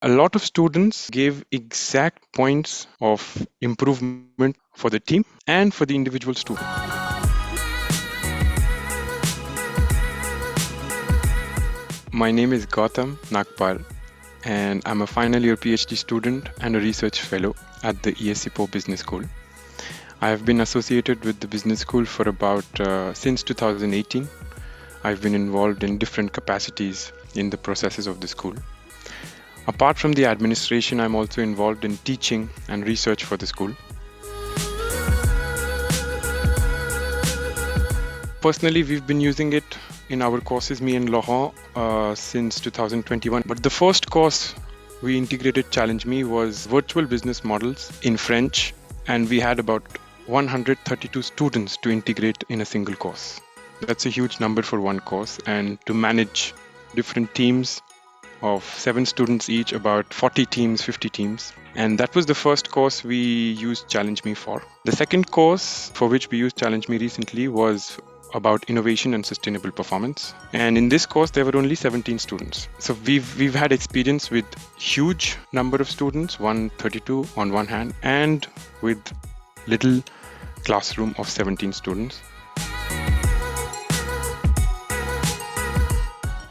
A lot of students gave exact points of improvement for the team and for the individual student. My name is Gautam Nagpal, and I'm a final year PhD student and a research fellow at the ESC PAU Business School. I have been associated with the business school for about since 2018. I've been involved in different capacities in the processes of the school. Apart from the administration, I'm also involved in teaching and research for the school. Personally, we've been using it in our courses, me and Laurent, since 2021. But the first course we integrated Challenge Me was virtual business models in French, and we had about 132 students to integrate in a single course. That's a huge number for one course, and to manage different teams of 7 students each, about 40 teams, 50 teams. And that was the first course we used Challenge Me for. The second course for which we used Challenge Me recently was about innovation and sustainable performance. And in this course, there were only 17 students. So we've had experience with huge number of students, 132 on one hand, and with little classroom of 17 students.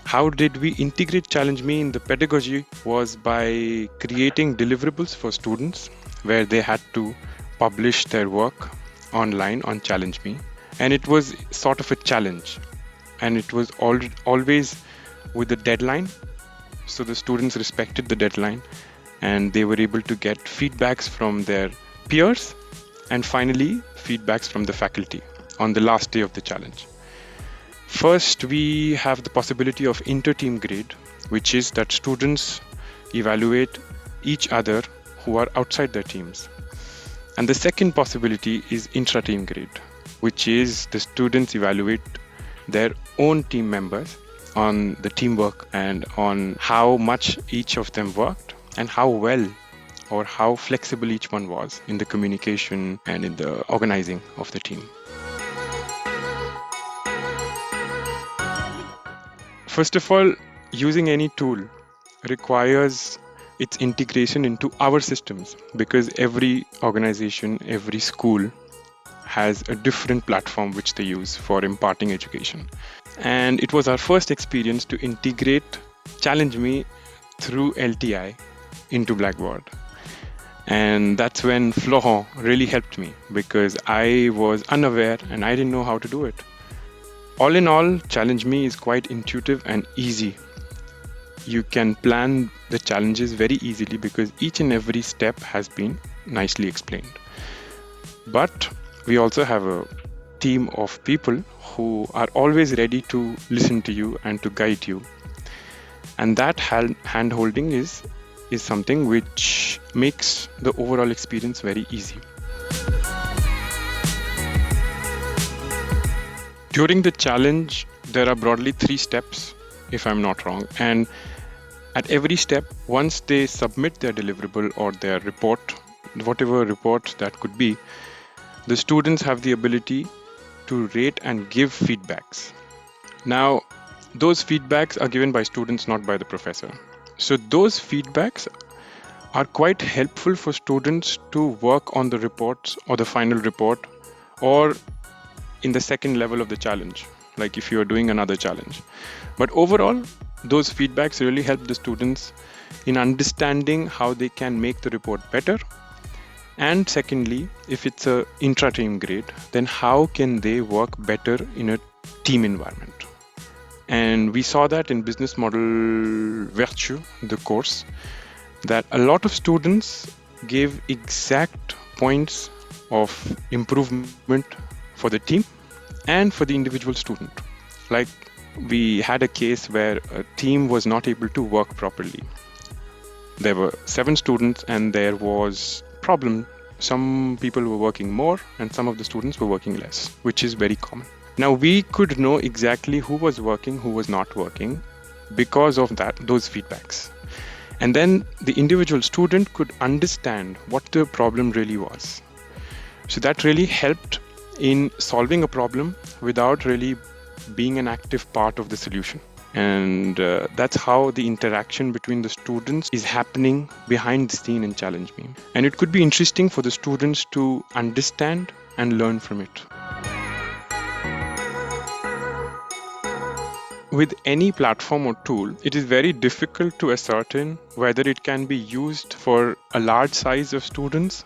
How did we integrate Challenge Me in the pedagogy was by creating deliverables for students where they had to publish their work online on Challenge Me. And it was sort of a challenge, and it was always with a deadline. So the students respected the deadline, and they were able to get feedbacks from their peers and finally feedbacks from the faculty on the last day of the challenge. First, we have the possibility of inter-team grade, which is that students evaluate each other who are outside their teams. And the second possibility is intra-team grade, which is the students evaluate their own team members on the teamwork and on how much each of them worked and how well or how flexible each one was in the communication and in the organizing of the team. First of all, using any tool requires its integration into our systems, because every organization, every school has a different platform which they use for imparting education. And it was our first experience to integrate Challenge Me through LTI into Blackboard. And that's when Florent really helped me, because I was unaware and I didn't know how to do it. All in all, Challenge Me is quite intuitive and easy. You can plan the challenges very easily because each and every step has been nicely explained. But we also have a team of people who are always ready to listen to you and to guide you. And that hand-holding is something which makes the overall experience very easy. During the challenge, there are broadly 3 steps, if I'm not wrong. And at every step, once they submit their deliverable or their report, whatever report that could be, the students have the ability to rate and give feedbacks. Now, those feedbacks are given by students, not by the professor. So those feedbacks are quite helpful for students to work on the reports or the final report, or in the second level of the challenge, like if you are doing another challenge. But overall, those feedbacks really help the students in understanding how they can make the report better. And secondly, if it's a intra-team grade, then how can they work better in a team environment? And we saw that in business model Retour, the course, that a lot of students gave exact points of improvement for the team and for the individual student. Like, we had a case where a team was not able to work properly. There were 7 students and there was problem. Some people were working more and some of the students were working less, which is very common. Now, we could know exactly who was working, who was not working because of those feedbacks. And then the individual student could understand what the problem really was. So that really helped in solving a problem without really being an active part of the solution. And that's how the interaction between the students is happening behind the scene in Challenge Me. And it could be interesting for the students to understand and learn from it. With any platform or tool, it is very difficult to ascertain whether it can be used for a large size of students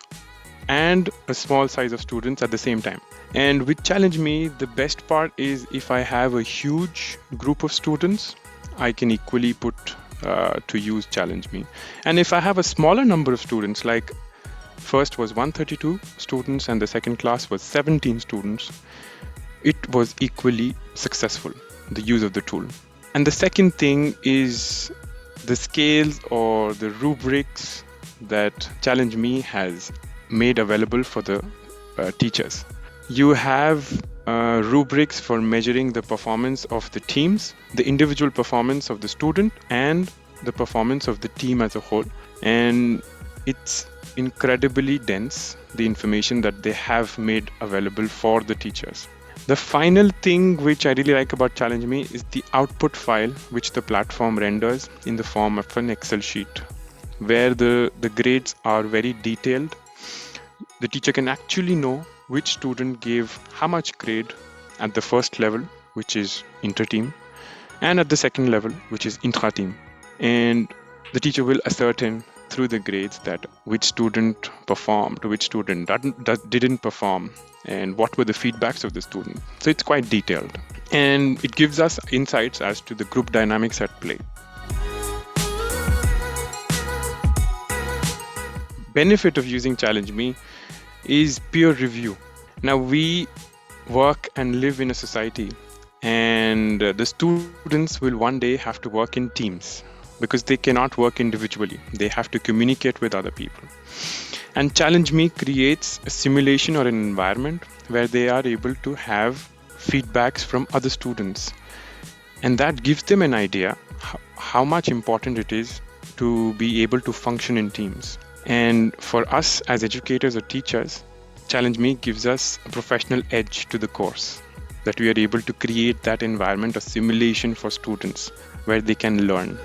and a small size of students at the same time. And with Challenge Me, the best part is if I have a huge group of students, I can equally put to use Challenge Me. And if I have a smaller number of students, like first was 132 students and the second class was 17 students, it was equally successful, the use of the tool. And the second thing is the scales or the rubrics that Challenge Me has made available for the teachers. You have rubrics for measuring the performance of the teams, the individual performance of the student, and the performance of the team as a whole. And it's incredibly dense, the information that they have made available for the teachers. The final thing which I really like about Challenge Me is the output file which the platform renders in the form of an Excel sheet, where the grades are very detailed. The teacher can actually know which student gave how much grade at the first level, which is inter-team, and at the second level, which is intra-team. And the teacher will ascertain through the grades that which student performed, which student didn't perform, and what were the feedbacks of the student. So it's quite detailed. And it gives us insights as to the group dynamics at play. Benefit of using Challenge Me is peer review. Now we work and live in a society, and the students will one day have to work in teams because they cannot work individually. They have to communicate with other people. And Challenge Me creates a simulation or an environment where they are able to have feedbacks from other students. And that gives them an idea how much important it is to be able to function in teams. And for us as educators or teachers, Challenge Me gives us a professional edge to the course, that we are able to create that environment of simulation for students where they can learn.